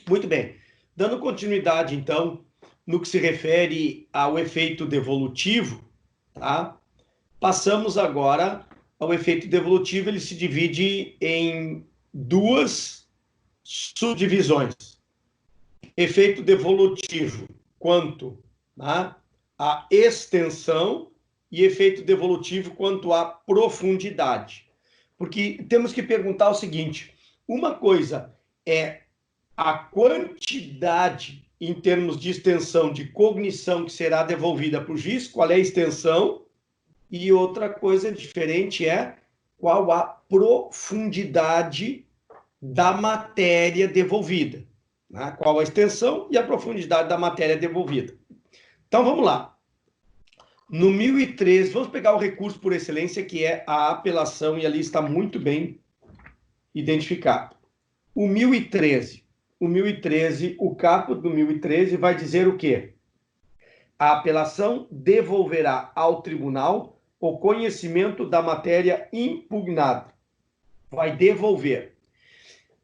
Muito bem. Dando continuidade, então, no que se refere ao efeito devolutivo, tá? Passamos agora ao efeito devolutivo, ele se divide em duas subdivisões. Efeito devolutivo quanto, tá, à extensão e efeito devolutivo quanto à profundidade. Porque temos que perguntar o seguinte, uma coisa é a quantidade em termos de extensão de cognição que será devolvida para o juiz, qual é a extensão, e outra coisa diferente é qual a profundidade da matéria devolvida, né? Qual a extensão e a profundidade da matéria devolvida. Então, vamos lá. No 1013, vamos pegar o recurso por excelência, que é a apelação, e ali está muito bem identificado. O 1013, o caput do 1013 vai dizer o quê? A apelação devolverá ao tribunal o conhecimento da matéria impugnada. Vai devolver.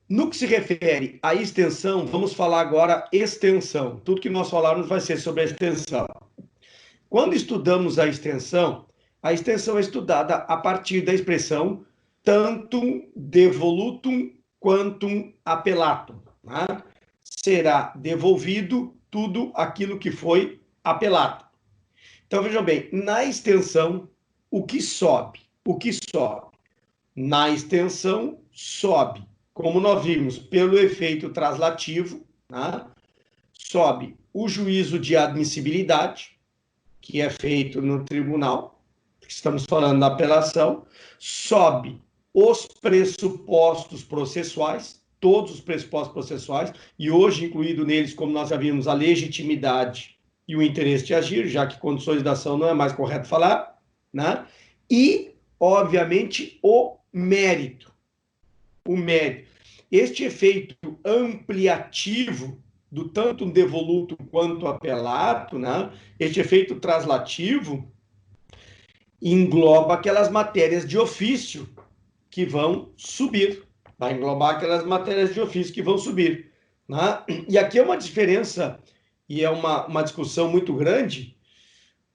No que se refere à extensão, vamos falar agora extensão. Tudo que nós falarmos vai ser sobre a extensão. Quando estudamos a extensão é estudada a partir da expressão tantum devolutum quantum appellatum. Né? Será devolvido tudo aquilo que foi apelado. Então, vejam bem, na extensão, o que sobe? O que sobe? Na extensão, sobe, como nós vimos, pelo efeito translativo, né? Sobe o juízo de admissibilidade, que é feito no tribunal, estamos falando da apelação, sobe os pressupostos processuais, todos os pressupostos processuais, e hoje incluído neles, como nós já vimos, a legitimidade e o interesse de agir, já que condições da ação não é mais correto falar, né? E, obviamente, o mérito. O mérito. Este efeito ampliativo do tanto devoluto quanto apelato, né? Este efeito translativo engloba aquelas matérias de ofício que vão subir, vai englobar aquelas matérias de ofício que vão subir, né? E aqui é uma diferença e é uma discussão muito grande,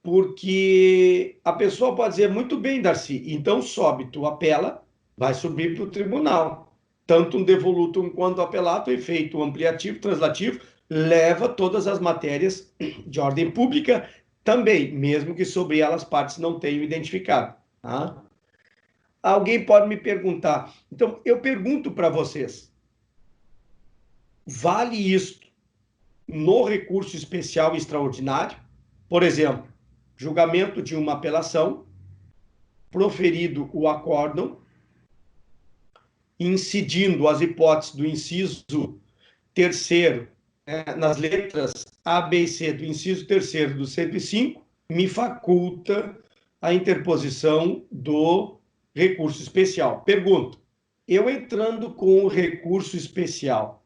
porque a pessoa pode dizer, muito bem, Darcy, então sobe, tu apela, vai subir para o tribunal. Tanto um devolutum quanto apelato, efeito ampliativo, translativo, leva todas as matérias de ordem pública também, mesmo que sobre elas partes não tenham identificado. Tá? Alguém pode me perguntar, então eu pergunto para vocês, vale isto no recurso especial e extraordinário? Por exemplo, julgamento de uma apelação, proferido o acórdão, incidindo as hipóteses do inciso 3º, nas letras A, B e C do inciso 3º do 105, me faculta a interposição do recurso especial. Pergunto, eu entrando com o recurso especial,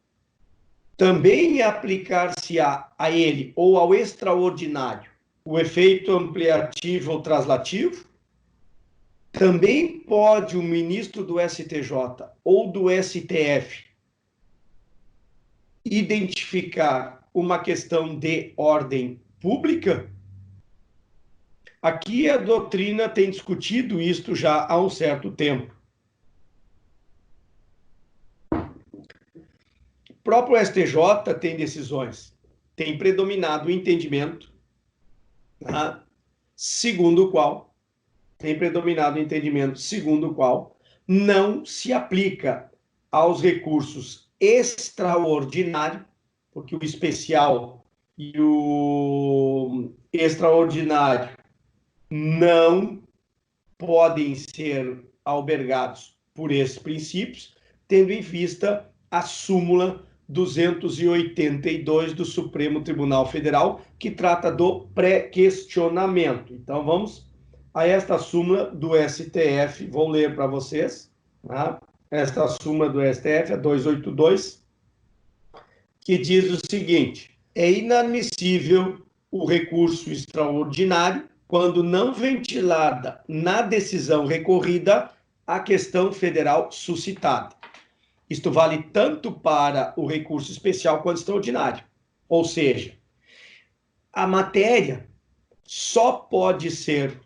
também aplicar-se-á a ele ou ao extraordinário o efeito ampliativo ou translativo? Também pode o ministro do STJ ou do STF identificar uma questão de ordem pública? Aqui a doutrina tem discutido isto já há um certo tempo. O próprio STJ tem decisões, tem predominado o entendimento, tá? segundo o qual não se aplica aos recursos extraordinários, porque o especial e o extraordinário não podem ser albergados por esses princípios, tendo em vista a súmula 282 do Supremo Tribunal Federal, que trata do pré-questionamento. Então, vamos a esta súmula do STF, vou ler para vocês, tá? Esta súmula do STF, a 282, que diz o seguinte: é inadmissível o recurso extraordinário quando não ventilada na decisão recorrida a questão federal suscitada. Isto vale tanto para o recurso especial quanto extraordinário. Ou seja, a matéria só pode ser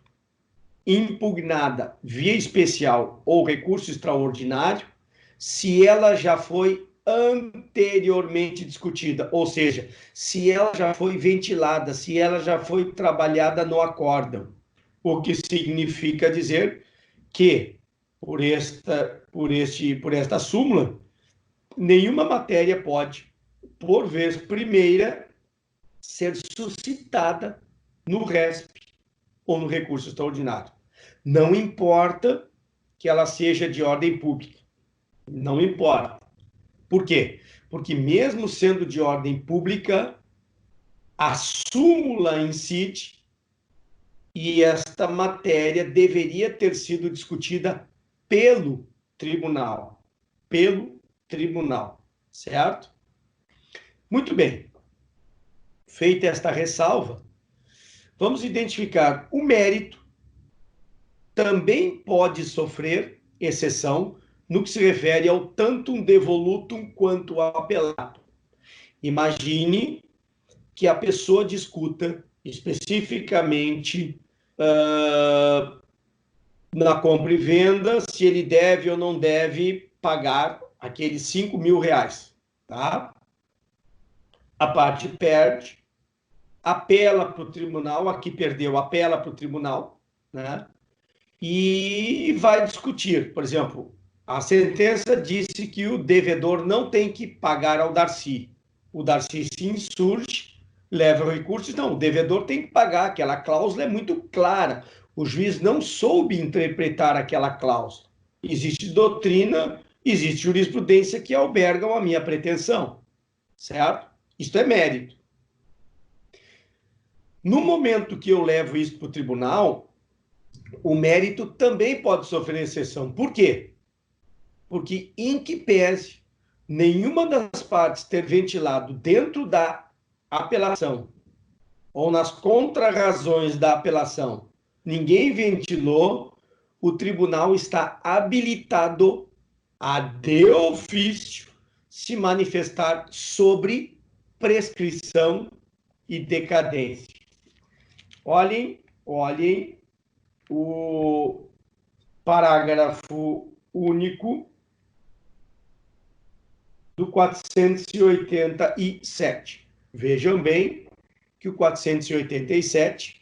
impugnada via especial ou recurso extraordinário se ela já foi anteriormente discutida, ou seja, se ela já foi ventilada, se ela já foi trabalhada no acórdão, o que significa dizer que por esta súmula, nenhuma matéria pode, por vez primeira, ser suscitada no RESP ou no recurso extraordinário. Não importa que ela seja de ordem pública. Não importa. Por quê? Porque mesmo sendo de ordem pública, a súmula incide e esta matéria deveria ter sido discutida pelo tribunal. Pelo tribunal, certo? Muito bem. Feita esta ressalva, vamos identificar o mérito também pode sofrer exceção no que se refere ao tantum devolutum quanto ao apelado. Imagine que a pessoa discuta especificamente na compra e venda se ele deve ou não deve pagar aqueles 5 mil reais. Tá? A parte perde, apela para o tribunal, a que perdeu apela para o tribunal, né? E vai discutir. Por exemplo, a sentença disse que o devedor não tem que pagar ao Darcy. O Darcy se insurge, leva o recurso e diz, não, o devedor tem que pagar, aquela cláusula é muito clara. O juiz não soube interpretar aquela cláusula. Existe doutrina, existe jurisprudência que albergam a minha pretensão, certo? Isto é mérito. No momento que eu levo isso para o tribunal, o mérito também pode sofrer exceção. Por quê? Porque, em que pese nenhuma das partes ter ventilado dentro da apelação ou nas contrarrazões da apelação, ninguém ventilou, o tribunal está habilitado a, de ofício, se manifestar sobre prescrição e decadência. Olhem o parágrafo único do 487. Vejam bem que o 487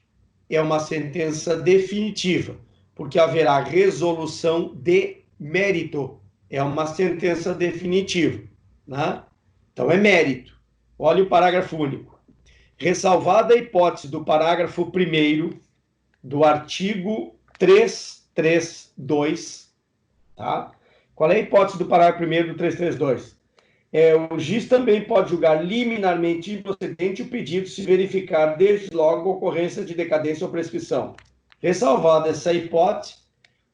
é uma sentença definitiva, porque haverá resolução de mérito. É uma sentença definitiva, né? Então é mérito. Olha o parágrafo único. Ressalvada a hipótese do parágrafo 1º do artigo 332, tá? Qual é a hipótese do parágrafo 1º do 332? O juiz também pode julgar liminarmente improcedente o pedido se verificar desde logo a ocorrência de decadência ou prescrição. Ressalvada essa hipótese,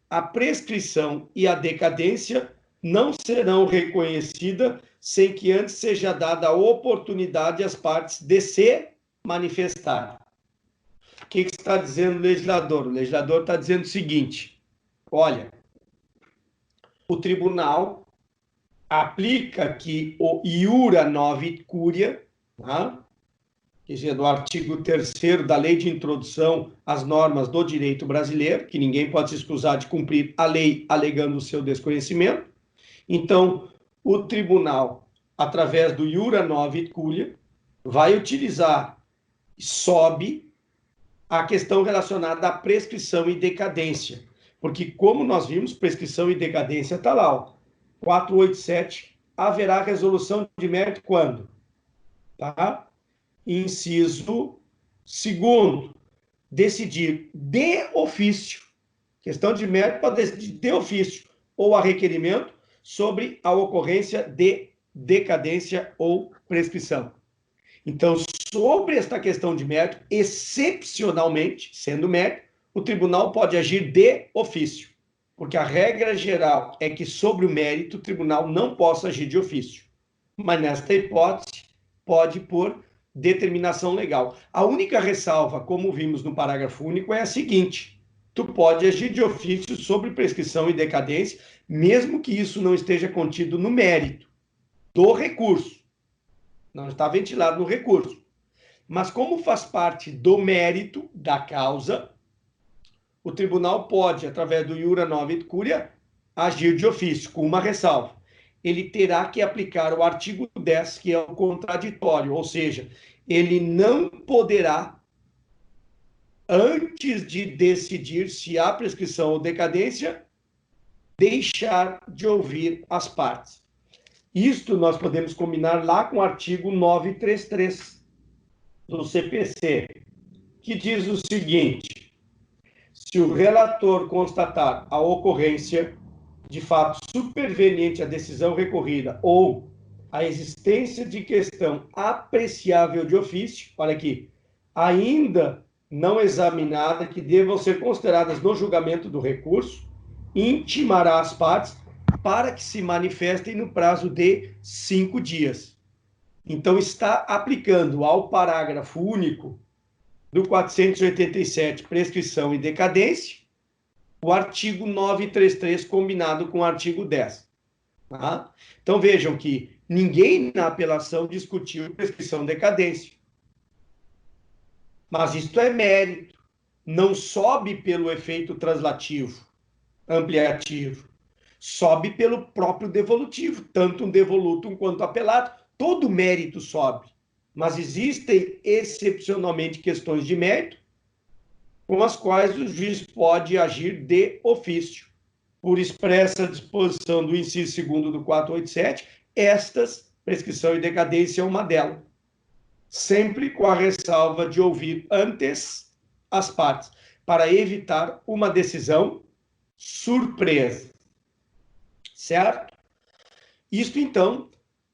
a prescrição e a decadência não serão reconhecidas sem que antes seja dada a oportunidade às partes de se manifestarem. O que está dizendo o legislador? O legislador está dizendo o seguinte, olha, o tribunal aplica aqui o iura novi curia, tá? Quer dizer, do artigo 3º da Lei de Introdução às Normas do Direito Brasileiro, que ninguém pode se excusar de cumprir a lei alegando o seu desconhecimento. Então, o tribunal, através do iura novi curia, vai utilizar, sobe a questão relacionada à prescrição e decadência. Porque, como nós vimos, prescrição e decadência está lá, ó. 487, haverá resolução de mérito quando? Tá? Inciso 2º, decidir de ofício, questão de mérito para decidir de ofício, ou a requerimento, sobre a ocorrência de decadência ou prescrição. Então, sobre esta questão de mérito, excepcionalmente, sendo mérito, o tribunal pode agir de ofício. Porque a regra geral é que sobre o mérito o tribunal não possa agir de ofício. Mas nesta hipótese pode por determinação legal. A única ressalva, como vimos no parágrafo único, é a seguinte, tu pode agir de ofício sobre prescrição e decadência, mesmo que isso não esteja contido no mérito do recurso. Não está ventilado no recurso. Mas como faz parte do mérito da causa, o tribunal pode, através do iura nova et curia, agir de ofício, com uma ressalva. Ele terá que aplicar o artigo 10, que é o contraditório, ou seja, ele não poderá, antes de decidir se há prescrição ou decadência, deixar de ouvir as partes. Isto nós podemos combinar lá com o artigo 933 do CPC, que diz o seguinte: se o relator constatar a ocorrência de fato superveniente à decisão recorrida ou a existência de questão apreciável de ofício, olha aqui, ainda não examinada, que devam ser consideradas no julgamento do recurso, intimará as partes para que se manifestem no prazo de 5 dias. Então, está aplicando ao parágrafo único do 487, prescrição e decadência, o artigo 933 combinado com o artigo 10. Tá? Então, vejam que ninguém na apelação discutiu prescrição e decadência. Mas isto é mérito. Não sobe pelo efeito translativo, ampliativo. Sobe pelo próprio devolutivo, tanto um devolutum quanto apelado. Todo mérito sobe. Mas existem excepcionalmente questões de mérito com as quais o juiz pode agir de ofício. Por expressa disposição do inciso 2º do 487, estas, prescrição e decadência, é uma delas. Sempre com a ressalva de ouvir antes as partes, para evitar uma decisão surpresa. Certo? Isto, então,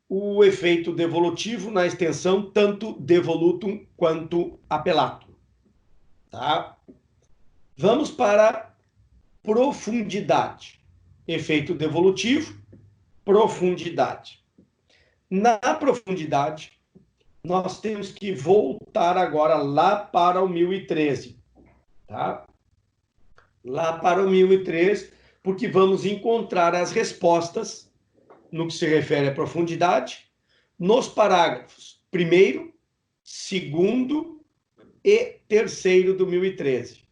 o efeito devolutivo na extensão tanto devolutum quanto apelatum. Tá? Vamos para profundidade. Efeito devolutivo, profundidade. Na profundidade, nós temos que voltar agora lá para o 1013. Tá? Lá para o 1013, porque vamos encontrar as respostas no que se refere à profundidade nos parágrafos 1º, 2º e 3º do 1013.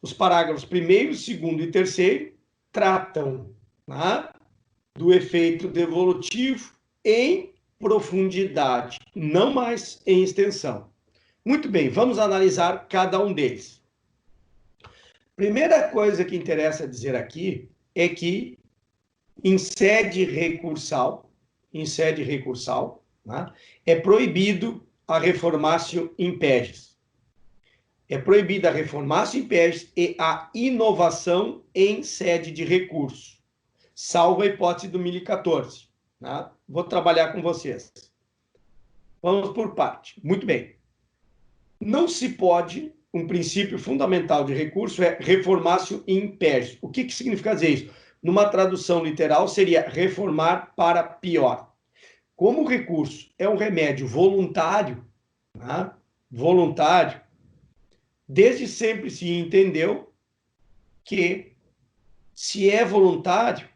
Os parágrafos 1º, 2º e 3º tratam, tá, do efeito devolutivo em profundidade, não mais em extensão. Muito bem, vamos analisar cada um deles. Primeira coisa que interessa dizer aqui é que em sede recursal, tá, é proibido a reformatio in pegis. É proibida a reformatio in pegis e a inovação em sede de recurso, salvo a hipótese do 1014. Tá? Vou trabalhar com vocês. Vamos por parte. Muito bem. Não se pode, um princípio fundamental de recurso é reformatio in pegis. O que significa dizer isso? Numa tradução literal, seria reformar para pior. Como o recurso é um remédio voluntário, tá? Voluntário, desde sempre se entendeu que, se é voluntário,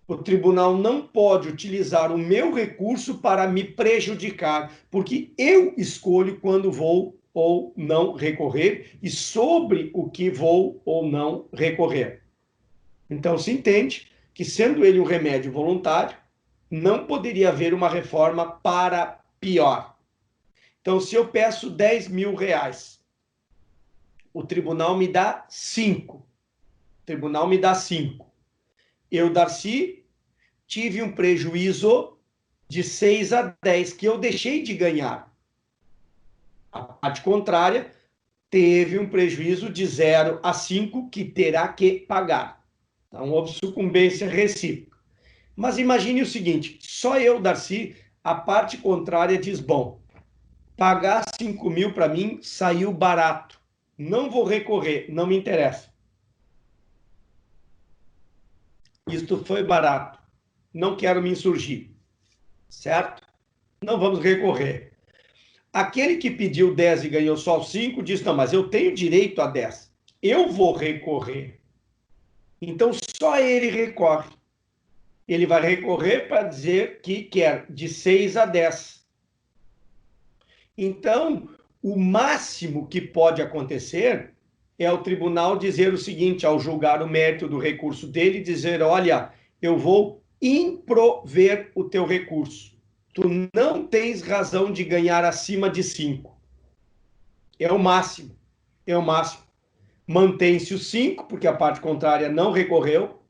o tribunal não pode utilizar o meu recurso para me prejudicar, porque eu escolho quando vou ou não recorrer e sobre o que vou ou não recorrer. Então, se entende que, sendo ele um remédio voluntário, não poderia haver uma reforma para pior. Então, se eu peço 10 mil reais, o tribunal me dá 5. O tribunal me dá 5. Eu, Darcy, tive um prejuízo de 6 a 10, que eu deixei de ganhar. A parte contrária teve um prejuízo de 0 a 5, que terá que pagar. Então, houve sucumbência recíproca. Mas imagine o seguinte, só eu, Darcy, a parte contrária diz, bom, pagar 5 mil para mim saiu barato. Não vou recorrer, não me interessa. Isto foi barato. Não quero me insurgir. Certo? Não vamos recorrer. Aquele que pediu 10 e ganhou só 5, diz, não, mas eu tenho direito a 10. eu vou recorrer. Então, só ele recorre. Ele vai recorrer para dizer que quer de 6 a 10. Então, o máximo que pode acontecer é o tribunal dizer o seguinte, ao julgar o mérito do recurso dele, dizer, olha, eu vou improver o teu recurso. Tu não tens razão de ganhar acima de 5. É o máximo. É o máximo. Mantém-se os 5, porque a parte contrária não recorreu,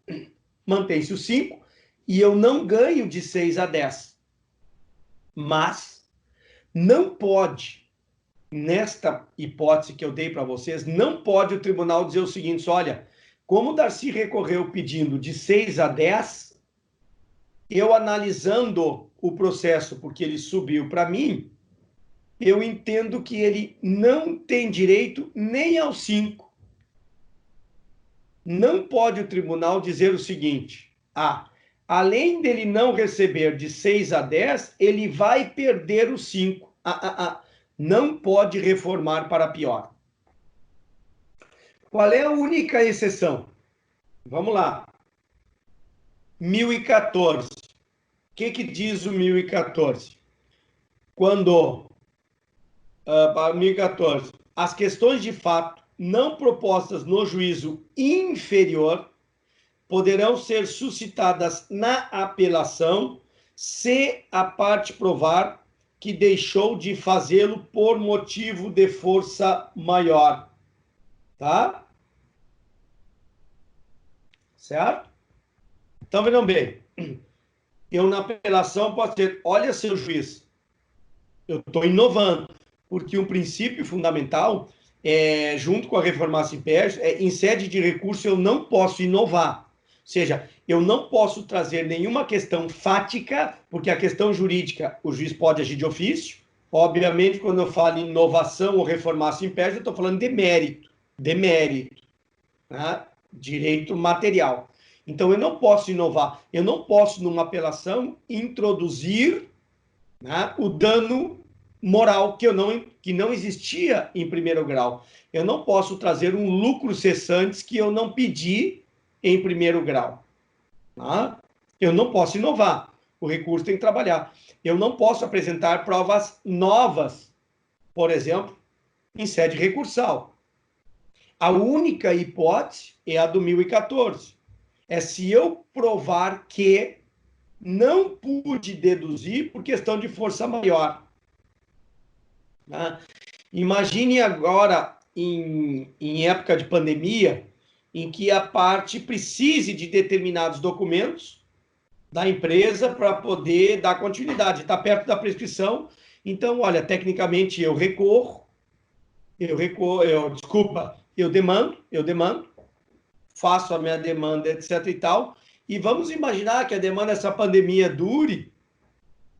mantém-se os 5, e eu não ganho de 6 a 10. Mas não pode, nesta hipótese que eu dei para vocês, não pode o tribunal dizer o seguinte, olha, como o Darcy recorreu pedindo de 6 a 10, eu analisando o processo, porque ele subiu para mim, eu entendo que ele não tem direito nem aos 5. Não pode o tribunal dizer o seguinte, além dele não receber de 6 a 10, ele vai perder os 5. Não pode reformar para pior. Qual é a única exceção? Vamos lá. 1014. O que diz o 1014? Quando, 1014, as questões de fato não propostas no juízo inferior poderão ser suscitadas na apelação se a parte provar que deixou de fazê-lo por motivo de força maior. Tá? Certo? Então, vejam bem. Eu, na apelação, posso dizer, olha, seu juiz, eu estou inovando, porque um princípio fundamental, junto com a reforma império, em sede de recurso, eu não posso inovar. Ou seja, eu não posso trazer nenhuma questão fática, porque a questão jurídica, o juiz pode agir de ofício. Obviamente, quando eu falo em inovação ou reformar império, eu estou falando de mérito, né? Direito material. Então, eu não posso inovar, eu não posso, numa apelação, introduzir, né, o dano moral que não existia em primeiro grau. Eu não posso trazer um lucro cessante que eu não pedi em primeiro grau. Tá? Eu não posso inovar. O recurso tem que trabalhar. Eu não posso apresentar provas novas, por exemplo, em sede recursal. A única hipótese é a do 1014. É se eu provar que não pude deduzir por questão de força maior. Tá? Imagine agora, em época de pandemia, em que a parte precise de determinados documentos da empresa para poder dar continuidade, está perto da prescrição. Então, olha, tecnicamente eu demando, faço a minha demanda, etc e tal, e vamos imaginar que a demanda, essa pandemia dure,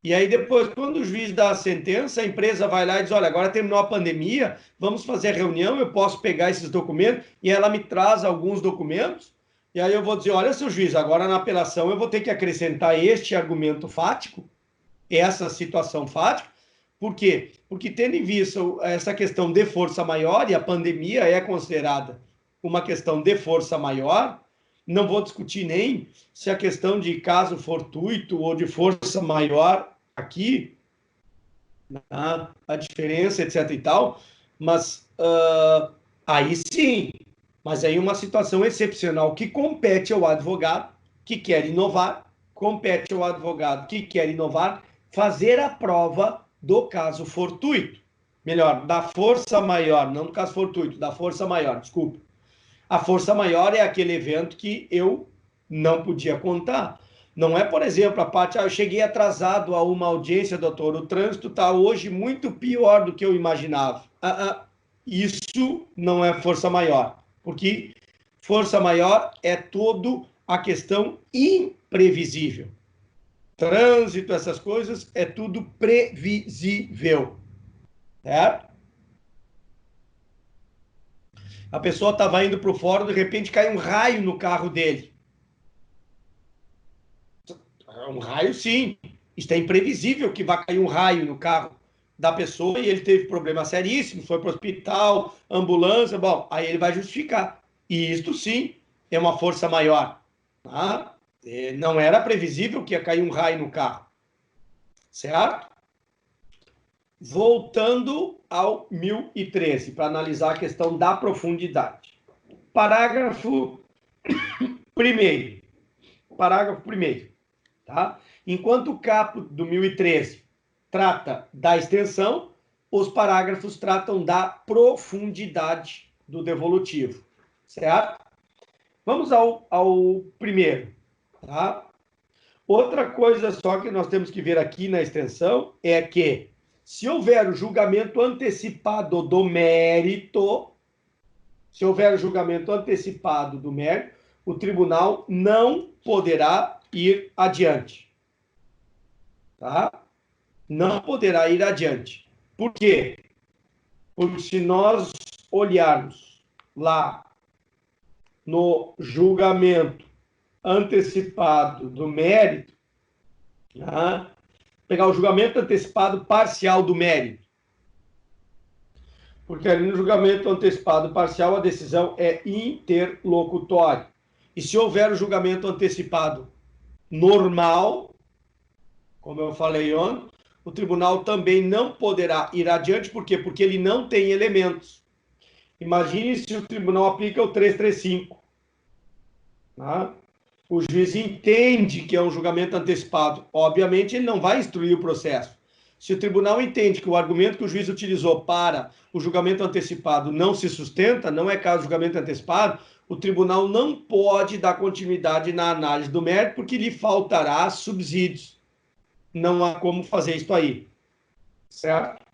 e aí depois, quando o juiz dá a sentença, a empresa vai lá e diz, olha, agora terminou a pandemia, vamos fazer a reunião, eu posso pegar esses documentos, e ela me traz alguns documentos, e aí eu vou dizer, olha, seu juiz, agora na apelação eu vou ter que acrescentar este argumento fático, essa situação fática. Por quê? Porque tendo em vista essa questão de força maior, e a pandemia é considerada uma questão de força maior, não vou discutir nem se a questão de caso fortuito ou de força maior aqui, a diferença, etc e tal, mas aí sim, mas aí uma situação excepcional que compete ao advogado que quer inovar, compete ao advogado que quer inovar fazer a prova do caso fortuito. Melhor, da força maior, não do caso fortuito, da força maior, desculpa. A força maior é aquele evento que eu não podia contar. Não é, por exemplo, a parte, eu cheguei atrasado a uma audiência, doutor, o trânsito está hoje muito pior do que eu imaginava. Isso não é força maior, porque força maior é toda a questão imprevisível. Trânsito, essas coisas, é tudo previsível. Certo? A pessoa estava indo para o fórum, de repente cai um raio no carro dele. Um raio, sim. Isso é imprevisível que vai cair um raio no carro. da pessoa e ele teve problema seríssimo, foi para o hospital, ambulância, bom, aí ele vai justificar. E isto sim é uma força maior. Tá? Não era previsível que ia cair um raio no carro. Certo? Voltando ao 1013, para analisar a questão da profundidade. Parágrafo primeiro. Parágrafo primeiro. Tá? Enquanto o caput do 1013 trata da extensão, os parágrafos tratam da profundidade do devolutivo. Certo? Vamos ao primeiro. Tá? Outra coisa só que nós temos que ver aqui na extensão é que, se houver o julgamento antecipado do mérito, o tribunal não poderá ir adiante. Tá? Não poderá ir adiante. Por quê? Porque se nós olharmos lá no julgamento antecipado do mérito, tá? Pegar o julgamento antecipado parcial do mérito, porque ali no julgamento antecipado parcial a decisão é interlocutória. E se houver o julgamento antecipado normal, como eu falei ontem, o tribunal também não poderá ir adiante, por quê? Porque ele não tem elementos. Imagine se o tribunal aplica o 335. Tá? O juiz entende que é um julgamento antecipado. Obviamente, ele não vai instruir o processo. Se o tribunal entende que o argumento que o juiz utilizou para o julgamento antecipado não se sustenta, não é caso de julgamento antecipado, o tribunal não pode dar continuidade na análise do mérito, porque lhe faltará subsídios. Não há como fazer isso aí. Certo?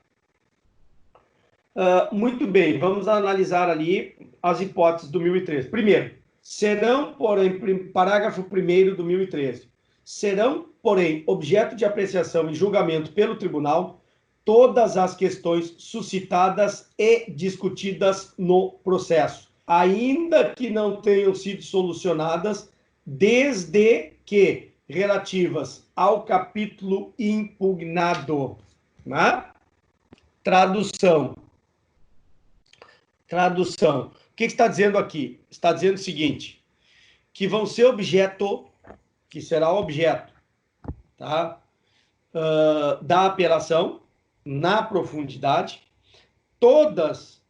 Muito bem, vamos analisar ali as hipóteses do 1013. Primeiro, serão, porém, parágrafo 1º do 1013, serão, porém, objeto de apreciação e julgamento pelo tribunal todas as questões suscitadas e discutidas no processo, ainda que não tenham sido solucionadas, desde que relativas ao capítulo impugnado. Né? Tradução. O que está dizendo aqui? Está dizendo o seguinte, que vão ser objeto, que será objeto, tá? Da apelação, na profundidade, todas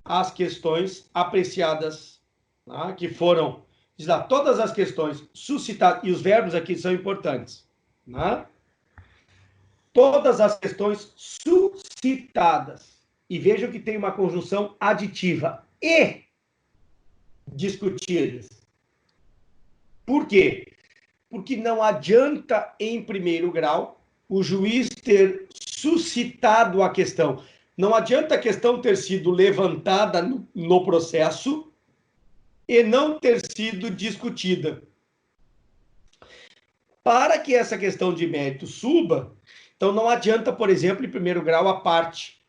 as questões apreciadas, tá? Que foram, diz lá, todas as questões suscitadas, e os verbos aqui são importantes, né? Todas as questões suscitadas. E vejam que tem uma conjunção aditiva. E discutidas. Por quê? Porque não adianta, em primeiro grau, o juiz ter suscitado a questão. Não adianta a questão ter sido levantada no processo e não ter sido discutida. Para que essa questão de mérito suba, então não adianta, por exemplo, em primeiro grau, a parte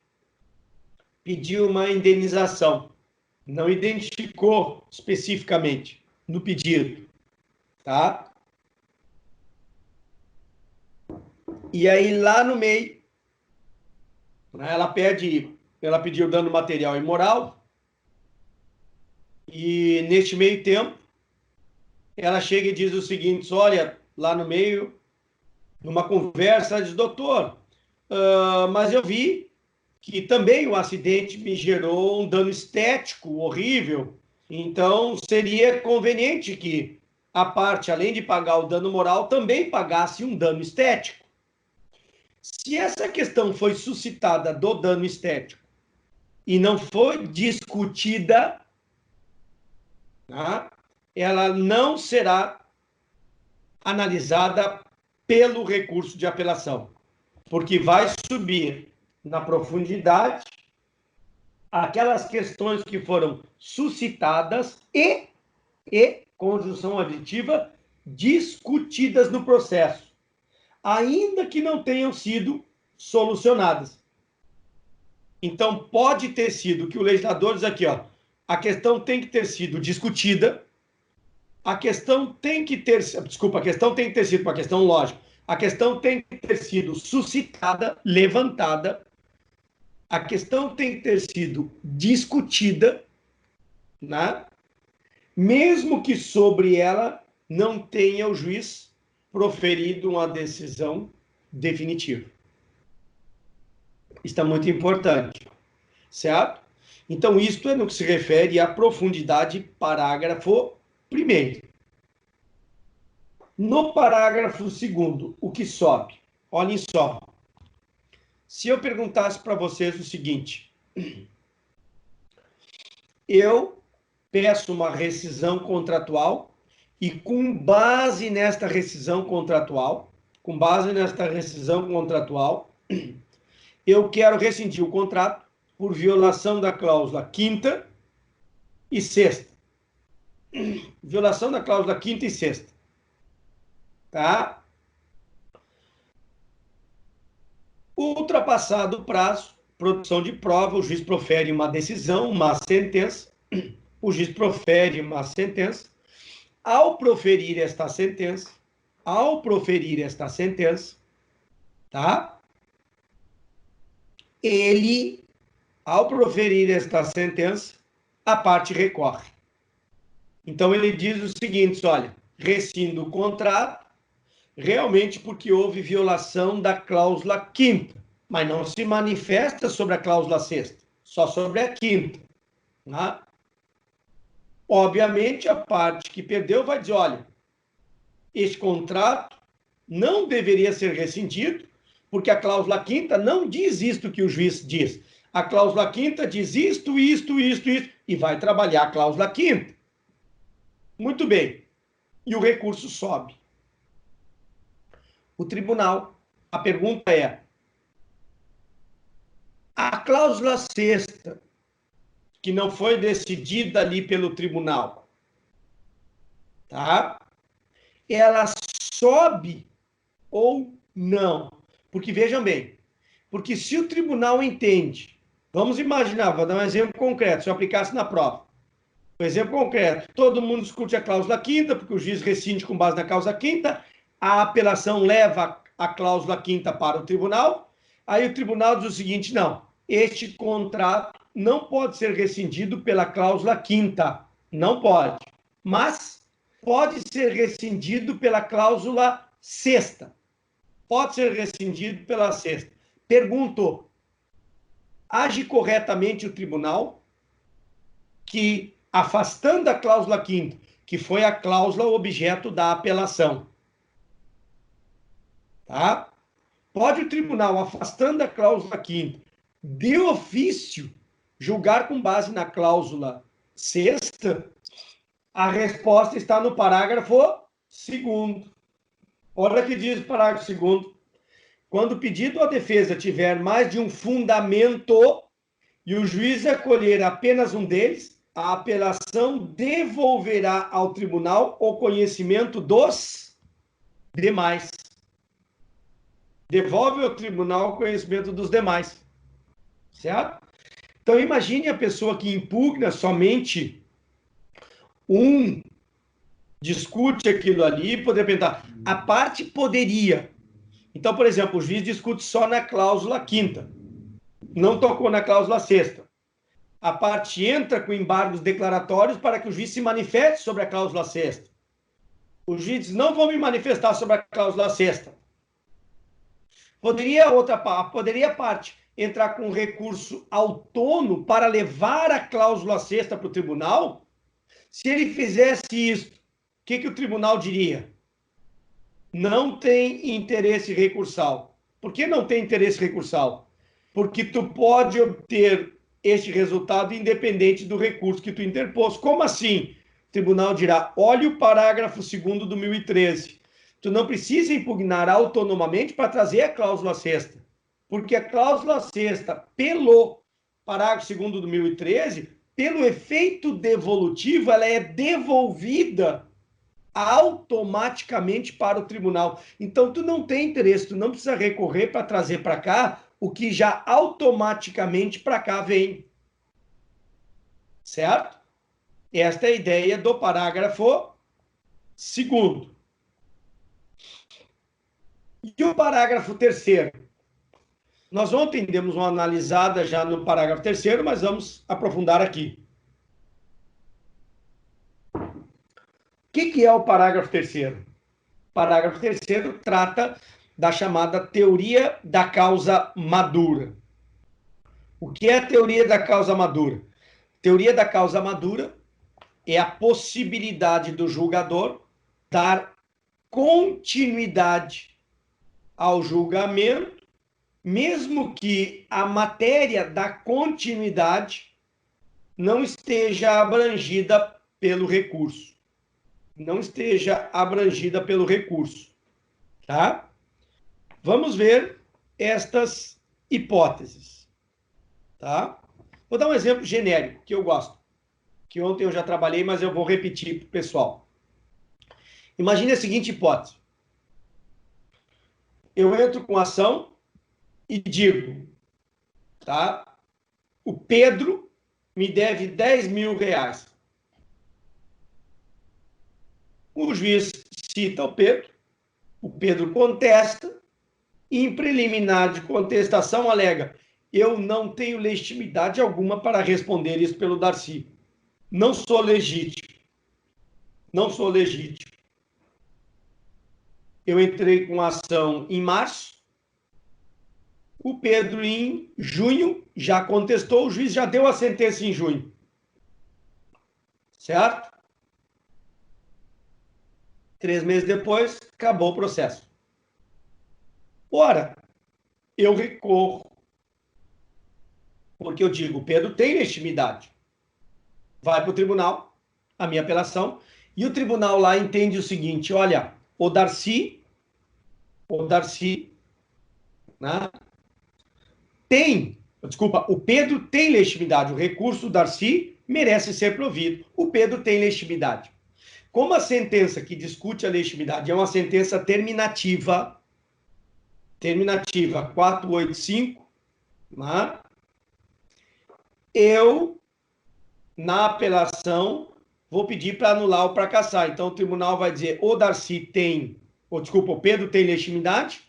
pedir uma indenização. Não identificou especificamente no pedido. Tá? E aí, lá no meio, ela pediu dano material e moral, e neste meio tempo, ela chega e diz o seguinte, olha, lá no meio, numa conversa, ela diz, doutor, mas eu vi que também o acidente me gerou um dano estético horrível, então seria conveniente que a parte, além de pagar o dano moral, também pagasse um dano estético. Se essa questão foi suscitada do dano estético e não foi discutida, tá? Ela não será analisada pelo recurso de apelação, porque vai subir na profundidade aquelas questões que foram suscitadas e conjunção aditiva, discutidas no processo, ainda que não tenham sido solucionadas. Então, pode ter sido que o legislador diz aqui, ó, a questão tem que ter sido discutida, a questão tem que ter sido uma questão lógica, a questão tem que ter sido suscitada, levantada, a questão tem que ter sido discutida, né? Mesmo que sobre ela não tenha o juiz proferido uma decisão definitiva. Isso é muito importante, certo? Então, isto é no que se refere à profundidade, parágrafo 1º. No parágrafo 2º, o que sobe? Olhem só. Se eu perguntasse para vocês o seguinte, eu peço uma rescisão contratual e com base nesta rescisão contratual, eu quero rescindir o contrato por violação da cláusula 5ª e 6ª. Violação da cláusula 5ª e 6ª. Tá? Ultrapassado o prazo, produção de prova, o juiz profere uma decisão, uma sentença. O juiz profere uma sentença. Ao proferir esta sentença, tá? Ele, ao proferir esta sentença, a parte recorre. Então, ele diz o seguinte, olha, rescindo o contrato, realmente porque houve violação da cláusula 5ª, mas não se manifesta sobre a cláusula 6ª, só sobre a 5ª. Né? Obviamente, a parte que perdeu vai dizer, olha, esse contrato não deveria ser rescindido, porque a cláusula 5ª não diz isto que o juiz diz. A cláusula 5ª diz isto, e vai trabalhar a cláusula 5ª. Muito bem. E o recurso sobe. O tribunal, a pergunta é, a cláusula 6ª, que não foi decidida ali pelo tribunal, tá? Ela sobe ou não? Porque, vejam bem, porque se o tribunal entende, vamos imaginar, vou dar um exemplo concreto, se eu aplicasse na prova. Um exemplo concreto, todo mundo discute a cláusula 5ª, porque o juiz rescinde com base na cláusula 5ª, a apelação leva a cláusula 5ª para o tribunal, aí o tribunal diz o seguinte, não, este contrato não pode ser rescindido pela cláusula 5ª, não pode, mas pode ser rescindido pela cláusula 6ª, pode ser rescindido pela 6ª. Pergunto, age corretamente o tribunal que, afastando a cláusula 5ª, que foi a cláusula objeto da apelação, tá? Pode o tribunal, afastando a cláusula 5ª, de ofício, julgar com base na cláusula 6ª? A resposta está no parágrafo 2º. Olha o que diz o parágrafo 2º. Quando o pedido à defesa tiver mais de um fundamento e o juiz acolher apenas um deles, a apelação devolverá ao tribunal o conhecimento dos demais. Devolve ao tribunal o conhecimento dos demais. Certo? Então, imagine a pessoa que impugna somente um, discute aquilo ali, poderia perguntar, a parte poderia. Então, por exemplo, o juiz discute só na cláusula 5ª, não tocou na cláusula 6ª. A parte entra com embargos declaratórios para que o juiz se manifeste sobre a cláusula 6ª. Os juízes não vão me manifestar sobre a cláusula 6ª. Poderia a parte entrar com recurso autônomo para levar a cláusula 6ª para o tribunal? Se ele fizesse isso, o que o tribunal diria? Não tem interesse recursal. Por que não tem interesse recursal? Porque tu pode obter este resultado independente do recurso que tu interpôs. Como assim? O tribunal dirá, olha o parágrafo 2º do 1013. Tu não precisa impugnar autonomamente para trazer a cláusula 6ª. Porque a cláusula 6ª, pelo parágrafo 2º do 1013, pelo efeito devolutivo, ela é devolvida automaticamente para o tribunal. Então, tu não tem interesse, tu não precisa recorrer para trazer para cá o que já automaticamente para cá vem. Certo? Esta é a ideia do parágrafo 2º. E o parágrafo 3º? Nós ontem demos uma analisada já no parágrafo 3º, mas vamos aprofundar aqui. O que é o parágrafo 3º? O parágrafo 3º trata da chamada teoria da causa madura. O que é a teoria da causa madura? Teoria da causa madura é a possibilidade do julgador dar continuidade ao julgamento, mesmo que a matéria da continuidade não esteja abrangida pelo recurso. Não esteja abrangida pelo recurso, tá? Vamos ver estas hipóteses, tá? Vou dar um exemplo genérico que eu gosto, que ontem eu já trabalhei, mas eu vou repetir para o pessoal. Imagine a seguinte hipótese. Eu entro com ação e digo, tá? O Pedro me deve 10 mil reais. O juiz cita o Pedro contesta, e em preliminar de contestação alega, eu não tenho legitimidade alguma para responder isso pelo Darcy. Não sou legítimo. Não sou legítimo. Eu entrei com ação em março, o Pedro em junho já contestou, o juiz já deu a sentença em junho. Certo? 3 meses depois, acabou o processo. Ora, eu recorro, porque eu digo, o Pedro tem legitimidade. Vai para o tribunal, a minha apelação, e o tribunal lá entende o seguinte, olha, o Darcy, né, o Pedro tem legitimidade, o recurso do Darcy merece ser provido, o Pedro tem legitimidade. Como a sentença que discute a legitimidade é uma sentença terminativa 485, né, eu, na apelação, vou pedir para anular ou para cassar. Então, o tribunal vai dizer, o Pedro tem legitimidade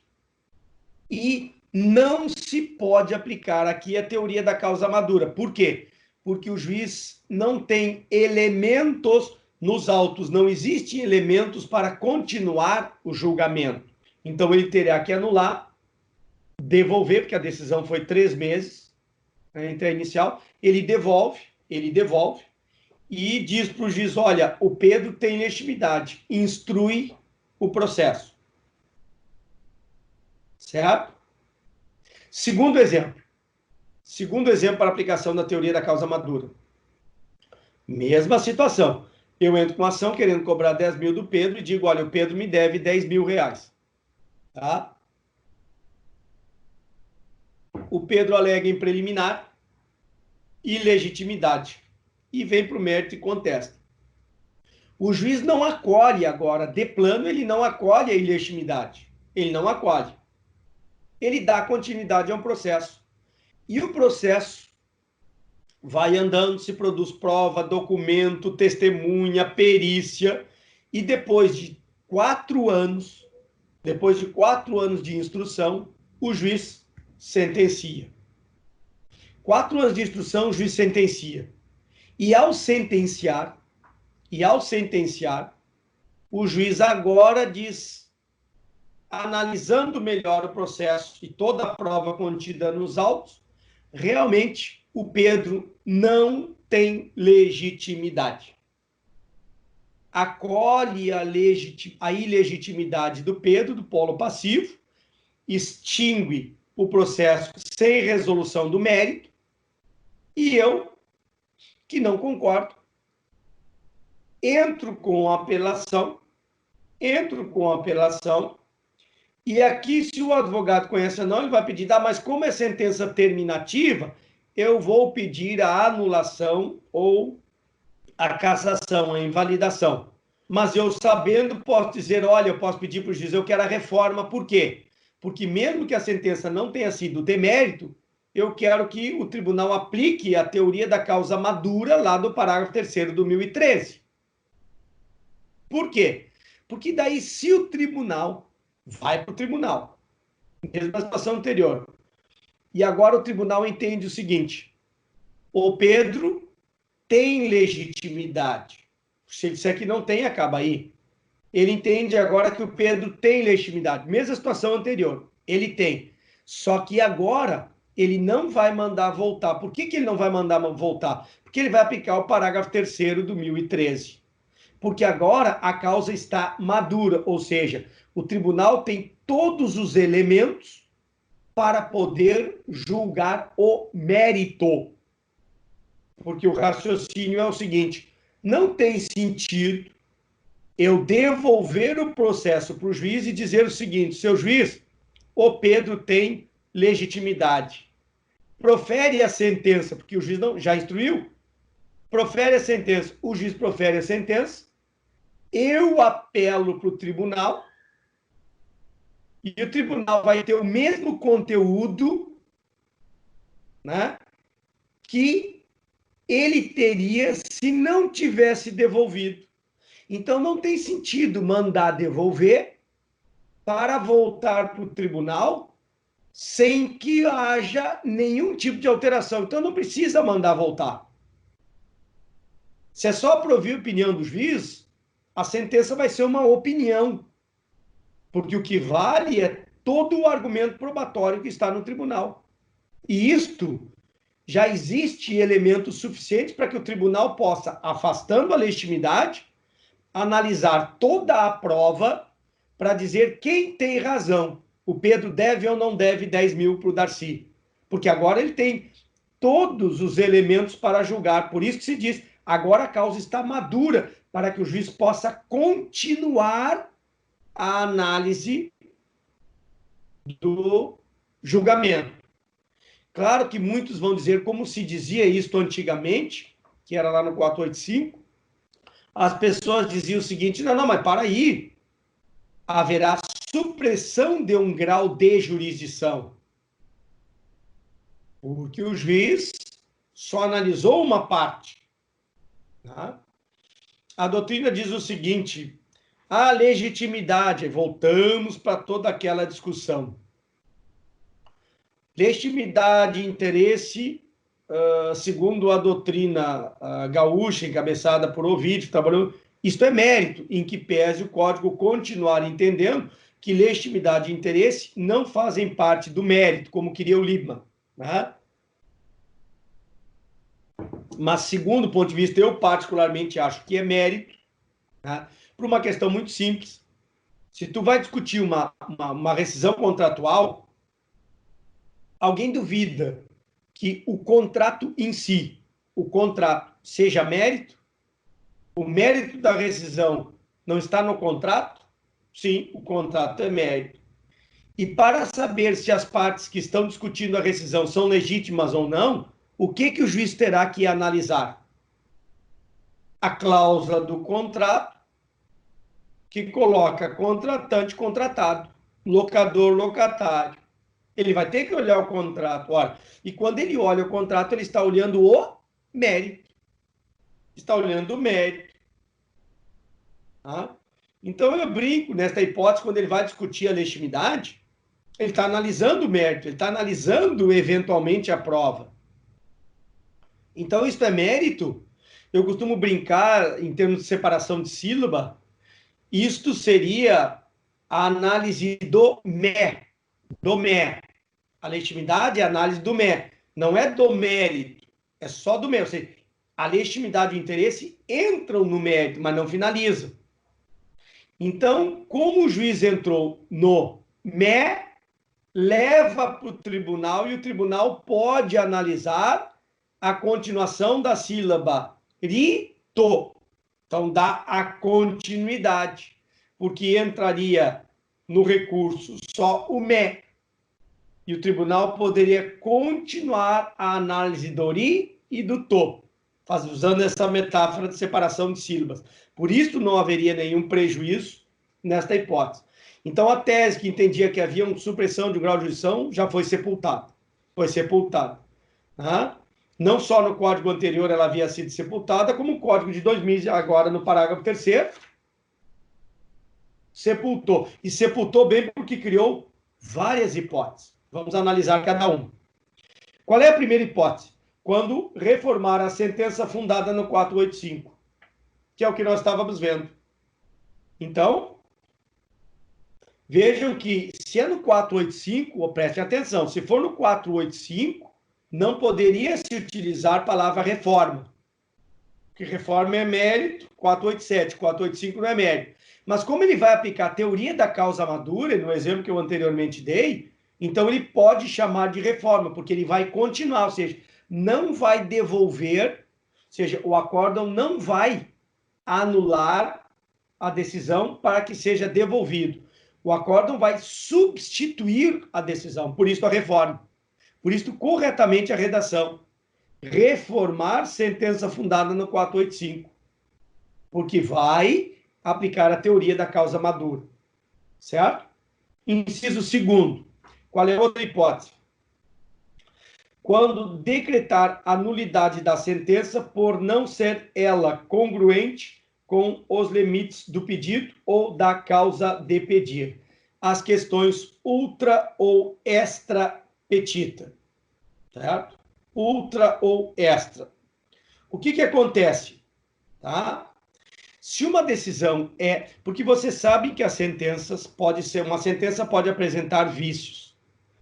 e não se pode aplicar aqui a teoria da causa madura. Por quê? Porque o juiz não tem elementos nos autos, não existem elementos para continuar o julgamento. Então, ele terá que anular, devolver, porque a decisão foi 3 meses, né, entre a inicial, ele devolve, e diz para o juiz, olha, o Pedro tem legitimidade, instrui o processo. Certo? Segundo exemplo para aplicação da teoria da causa madura. Mesma situação. Eu entro com ação querendo cobrar 10 mil do Pedro e digo, olha, o Pedro me deve 10 mil reais. Tá? O Pedro alega em preliminar ilegitimidade e vem para o mérito e contesta. O juiz não acolhe agora, de plano, ele não acolhe a ilegitimidade. Ele não acolhe. Ele dá continuidade a um processo. E o processo vai andando, se produz prova, documento, testemunha, perícia, e depois de 4 anos de instrução, o juiz sentencia. 4 anos de instrução, o juiz sentencia. E ao sentenciar, o juiz agora diz, analisando melhor o processo e toda a prova contida nos autos, realmente o Pedro não tem legitimidade. Acolhe a ilegitimidade do Pedro, do polo passivo, extingue o processo sem resolução do mérito, e eu, que não concordo, entro com a apelação, e aqui, se o advogado conhece ou não, ele vai pedir, mas como é sentença terminativa, eu vou pedir a anulação ou a cassação, a invalidação. Mas eu, sabendo, posso dizer, olha, eu posso pedir para o juiz, eu quero a reforma, por quê? Porque mesmo que a sentença não tenha sido de mérito, eu quero que o tribunal aplique a teoria da causa madura lá do parágrafo 3º do 1013. Por quê? Porque daí, se o tribunal vai para o tribunal, mesma situação anterior, E agora o tribunal entende o seguinte: o Pedro tem legitimidade. Se ele disser que não tem, acaba aí. Ele entende agora que o Pedro tem legitimidade. Mesma situação anterior. Ele tem. Só que agora ele não vai mandar voltar. Por que ele não vai mandar voltar? Porque ele vai aplicar o parágrafo 3º do 1013. Porque agora a causa está madura, ou seja, o tribunal tem todos os elementos para poder julgar o mérito. Porque o raciocínio é o seguinte: não tem sentido eu devolver o processo para o juiz e dizer o seguinte: seu juiz, o Pedro tem legitimidade. Profere a sentença, porque o juiz não, já instruiu, profere a sentença, o juiz profere a sentença, eu apelo para o tribunal, e o tribunal vai ter o mesmo conteúdo, né, que ele teria se não tivesse devolvido. Então, não tem sentido mandar devolver para voltar para o tribunal sem que haja nenhum tipo de alteração. Então, não precisa mandar voltar. Se é só para ouvir a opinião do juiz, a sentença vai ser uma opinião, porque o que vale é todo o argumento probatório que está no tribunal. E isto já existe elementos suficientes para que o tribunal possa, afastando a legitimidade, analisar toda a prova para dizer quem tem razão. O Pedro deve ou não deve 10 mil para o Darcy. Porque agora ele tem todos os elementos para julgar. Por isso que se diz, agora a causa está madura para que o juiz possa continuar a análise do julgamento. Claro que muitos vão dizer, como se dizia isso antigamente, que era lá no 485, as pessoas diziam o seguinte: não, mas para aí, haverá supressão de um grau de jurisdição, porque o juiz só analisou uma parte. Tá? A doutrina diz o seguinte: a legitimidade, voltamos para toda aquela discussão. Legitimidade e interesse, segundo a doutrina gaúcha, encabeçada por Ovídio, trabalhou, isto é mérito, em que pese o código continuar entendendo que legitimidade e interesse não fazem parte do mérito, como queria o Liebman. Né? Mas, segundo o ponto de vista, eu particularmente acho que é mérito, né? Por uma questão muito simples. Se tu vai discutir uma rescisão contratual, alguém duvida que o contrato em si, o contrato, seja mérito? O mérito da rescisão não está no contrato? Sim, o contrato é mérito. E para saber se as partes que estão discutindo a rescisão são legítimas ou não, o que o juiz terá que analisar? A cláusula do contrato, que coloca contratante, contratado, locador, locatário. Ele vai ter que olhar o contrato. Olha, e quando ele olha o contrato, ele está olhando o mérito. Está olhando o mérito. Tá? Então, eu brinco nesta hipótese, quando ele vai discutir a legitimidade, ele está analisando o mérito, ele está analisando eventualmente a prova. Então, isso é mérito. Eu costumo brincar em termos de separação de sílaba. Isto seria a análise do mé. Do mé. A legitimidade é a análise do mé. Não é do mérito, é só do mé. Ou seja, a legitimidade e o interesse entram no mérito, mas não finalizam. Então, como o juiz entrou no mé, leva para o tribunal e o tribunal pode analisar a continuação da sílaba rito. Então, dá a continuidade, porque entraria no recurso só o mé. E o tribunal poderia continuar a análise do ri e do to, usando essa metáfora de separação de sílabas. Por isso, não haveria nenhum prejuízo nesta hipótese. Então, a tese que entendia que havia uma supressão de grau de jurisdição já foi sepultada. Foi sepultada. Tá? Não só no código anterior ela havia sido sepultada, como o código de 2000, agora no parágrafo 3º, sepultou. E sepultou bem porque criou várias hipóteses. Vamos analisar cada uma. Qual é a primeira hipótese? Quando reformar a sentença fundada no 485, que é o que nós estávamos vendo. Então, vejam que se é no 485, prestem atenção, se for no 485, não poderia se utilizar a palavra reforma, porque reforma é mérito, 487, 485 não é mérito. Mas como ele vai aplicar a teoria da causa madura, no exemplo que eu anteriormente dei, então ele pode chamar de reforma, porque ele vai continuar, ou seja, não vai devolver, ou seja, o acórdão não vai anular a decisão para que seja devolvido. O acórdão vai substituir a decisão, por isso a reforma. Por isso, corretamente, a redação. Reformar sentença fundada no 485, porque vai aplicar a teoria da causa madura, certo? Inciso segundo, qual é a outra hipótese? Quando decretar a nulidade da sentença por não ser ela congruente com os limites do pedido ou da causa de pedir. As questões ultra ou extra petita, certo? Ultra ou extra. O que acontece? Tá? Se uma decisão é... Porque você sabe que as sentenças uma sentença pode apresentar vícios.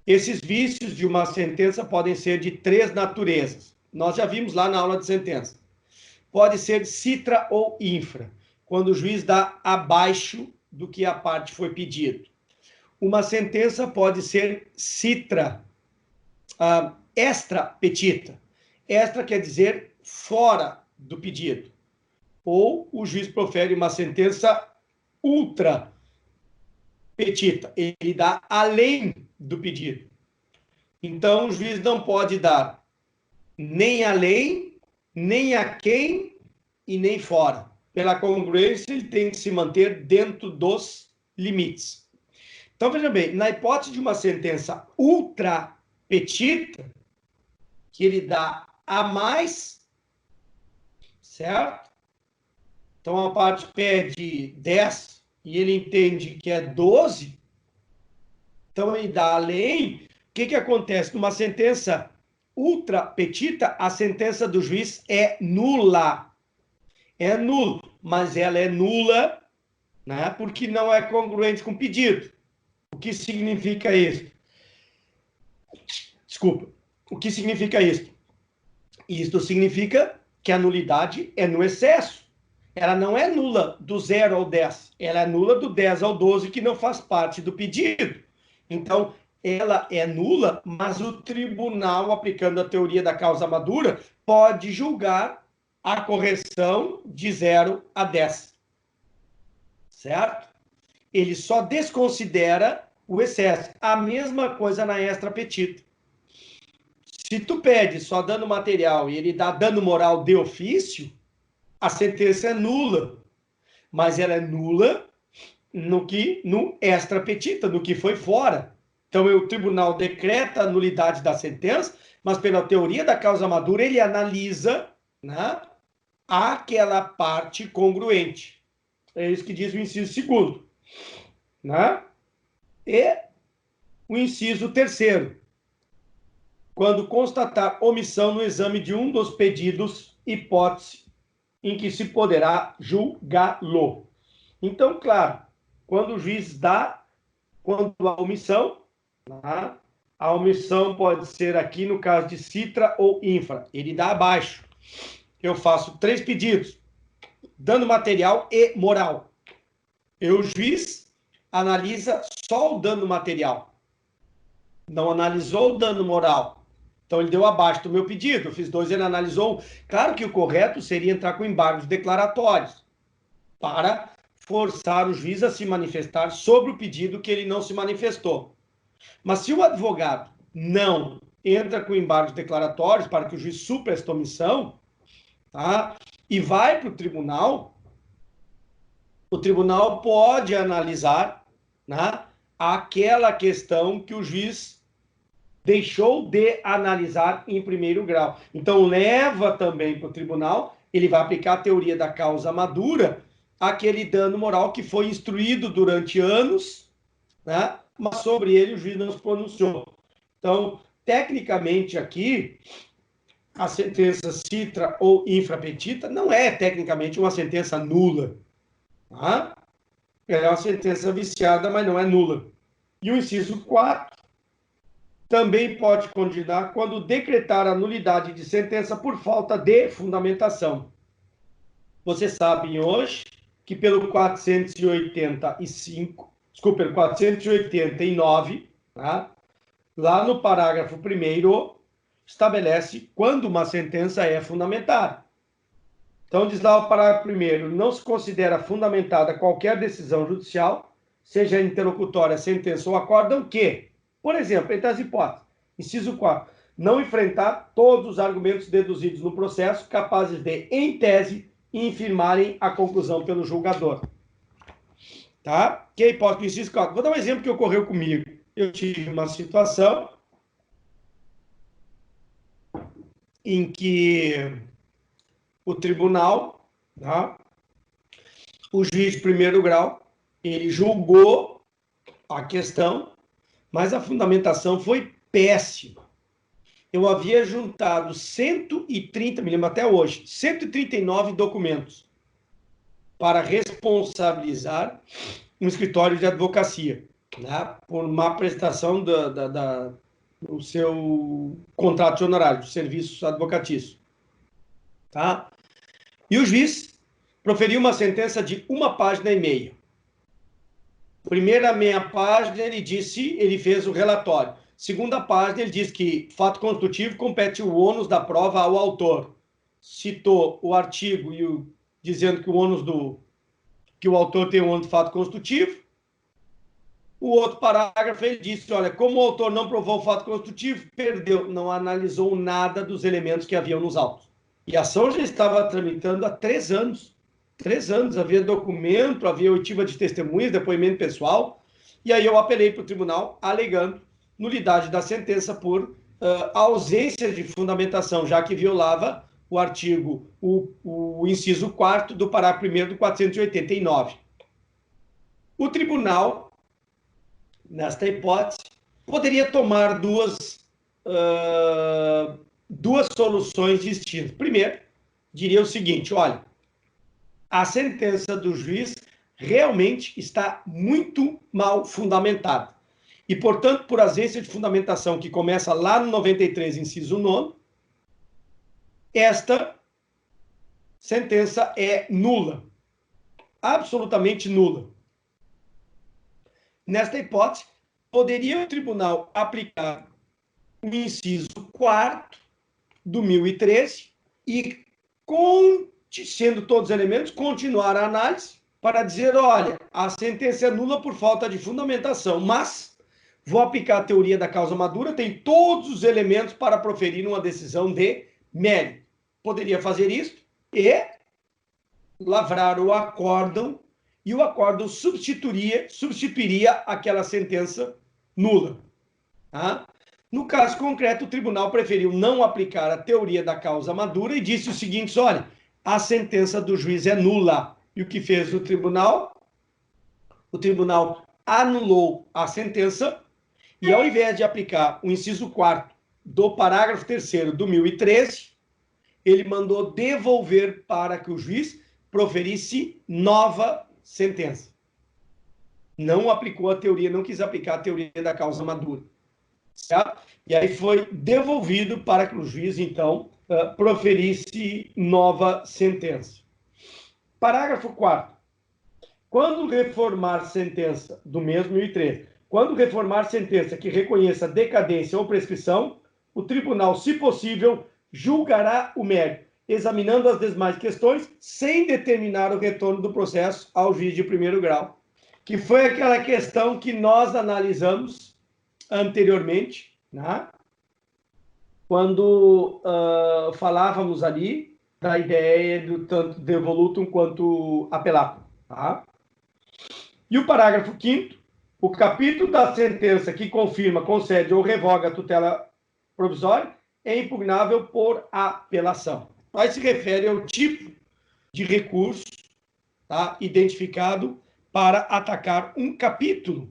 Esses vícios de uma sentença podem ser de 3 naturezas. Nós já vimos lá na aula de sentença. Pode ser citra ou infra, quando o juiz dá abaixo do que a parte foi pedido. Uma sentença pode ser citra, extra petita. Extra quer dizer fora do pedido. Ou o juiz profere uma sentença ultra petita. Ele dá além do pedido. Então, o juiz não pode dar nem além, nem aquém e nem fora. Pela congruência, ele tem que se manter dentro dos limites. Então, veja bem, na hipótese de uma sentença ultra petita, que ele dá a mais, certo? Então, a parte pede 10 e ele entende que é 12, então ele dá além. O que acontece? Numa sentença ultra petita, a sentença do juiz é nula. É nulo, mas ela é nula, né, porque não é congruente com o pedido. O que significa isso? Desculpa. O que significa isso? Isto significa que a nulidade é no excesso. Ela não é nula do 0 ao 10. Ela é nula do 10 ao 12, que não faz parte do pedido. Então, ela é nula, mas o tribunal, aplicando a teoria da causa madura, pode julgar a correção de 0 a 10. Certo? Ele só desconsidera o excesso. A mesma coisa na extra petita. Se tu pede só dano material e ele dá dano moral de ofício, a sentença é nula. Mas ela é nula no extra petita, no que foi fora. Então, o tribunal decreta a nulidade da sentença, mas pela teoria da causa madura, ele analisa, né, aquela parte congruente. É isso que diz o inciso segundo. Né? E o inciso terceiro. Quando constatar omissão no exame de um dos pedidos, hipótese em que se poderá julgá-lo. Então, claro, quando o juiz dá, quando há omissão, tá? A omissão pode ser aqui no caso de citra ou infra. Ele dá abaixo. Eu faço 3 pedidos, dano material e moral. O juiz analisa só o dano material. Não analisou o dano moral. Então, ele deu abaixo do meu pedido. Eu fiz 2, ele analisou 1. Claro que o correto seria entrar com embargos declaratórios para forçar o juiz a se manifestar sobre o pedido que ele não se manifestou. Mas se o advogado não entra com embargos declaratórios para que o juiz supra esta omissão, tá? E vai para o tribunal pode analisar, né, aquela questão que o juiz deixou de analisar em primeiro grau. Então, leva também para o tribunal, ele vai aplicar a teoria da causa madura, aquele dano moral que foi instruído durante anos, né, mas sobre ele o juiz não se pronunciou. Então, tecnicamente aqui, a sentença citra ou infrapetita não é tecnicamente uma sentença nula. Tá? Ela é uma sentença viciada, mas não é nula. E o inciso 4 também pode condenar quando decretar a nulidade de sentença por falta de fundamentação. Vocês sabem hoje que pelo 485, desculpa, pelo 489, tá? Lá no parágrafo 1º, estabelece quando uma sentença é fundamentada. Então, diz lá o parágrafo 1º, não se considera fundamentada qualquer decisão judicial, seja interlocutória, sentença ou acórdão, que, por exemplo, entre as hipóteses, inciso 4, não enfrentar todos os argumentos deduzidos no processo capazes de, em tese, infirmarem a conclusão pelo julgador. Tá? Que é a hipótese do inciso 4. Vou dar um exemplo que ocorreu comigo. Eu tive uma situação em que o tribunal, tá? O juiz de primeiro grau, ele julgou a questão, mas a fundamentação foi péssima. Eu havia juntado 130, me lembro até hoje, 139 documentos para responsabilizar um escritório de advocacia, né, por má prestação do seu contrato de honorário, de serviços advocatícios. Tá? E o juiz proferiu uma sentença de 1,5 páginas. Primeira meia página, ele fez o relatório. Segunda página, ele diz que fato constitutivo compete o ônus da prova ao autor. Citou o artigo dizendo que o ônus que o autor tem o ônus do fato constitutivo. O outro parágrafo, ele disse, olha, como o autor não provou o fato constitutivo, perdeu, não analisou nada dos elementos que haviam nos autos. E a ação já estava tramitando há 3 anos. 3 anos, havia documento, havia oitiva de testemunhas, depoimento pessoal, e aí eu apelei para o tribunal, alegando nulidade da sentença por ausência de fundamentação, já que violava o artigo, o inciso 4º do parágrafo 1º do 489. O tribunal, nesta hipótese, poderia tomar duas soluções distintas. Primeiro, diria o seguinte, olha, a sentença do juiz realmente está muito mal fundamentada. E, portanto, por ausência de fundamentação que começa lá no 93, inciso 9, esta sentença é nula. Absolutamente nula. Nesta hipótese, poderia o tribunal aplicar o inciso 4º do 1013 e, sendo todos os elementos, continuar a análise para dizer, olha, a sentença é nula por falta de fundamentação, mas vou aplicar a teoria da causa madura, tem todos os elementos para proferir uma decisão de mérito. Poderia fazer isso e lavrar o acórdão, e o acórdão substituiria aquela sentença nula. Tá? No caso concreto, o tribunal preferiu não aplicar a teoria da causa madura e disse o seguinte, olha, a sentença do juiz é nula. E o que fez o tribunal? O tribunal anulou a sentença e, ao invés de aplicar o inciso 4º do parágrafo 3º do 1013, ele mandou devolver para que o juiz proferisse nova sentença. Não aplicou a teoria, não quis aplicar a teoria da causa madura. Certo? E aí foi devolvido para que o juiz, então, proferisse nova sentença. Parágrafo 4º. Quando reformar sentença do mesmo 1013, quando reformar sentença que reconheça decadência ou prescrição, o tribunal, se possível, julgará o mérito, examinando as demais questões, sem determinar o retorno do processo ao juiz de primeiro grau, que foi aquela questão que nós analisamos anteriormente, né? Quando falávamos ali da ideia do tanto devolutum quanto apelatum. Tá? E o parágrafo 5º, o capítulo da sentença que confirma, concede ou revoga a tutela provisória é impugnável por apelação. Aí se refere ao tipo de recurso, tá, identificado para atacar um capítulo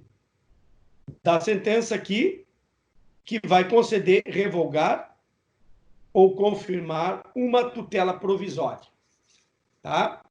da sentença que que vai conceder, revogar ou confirmar uma tutela provisória, tá?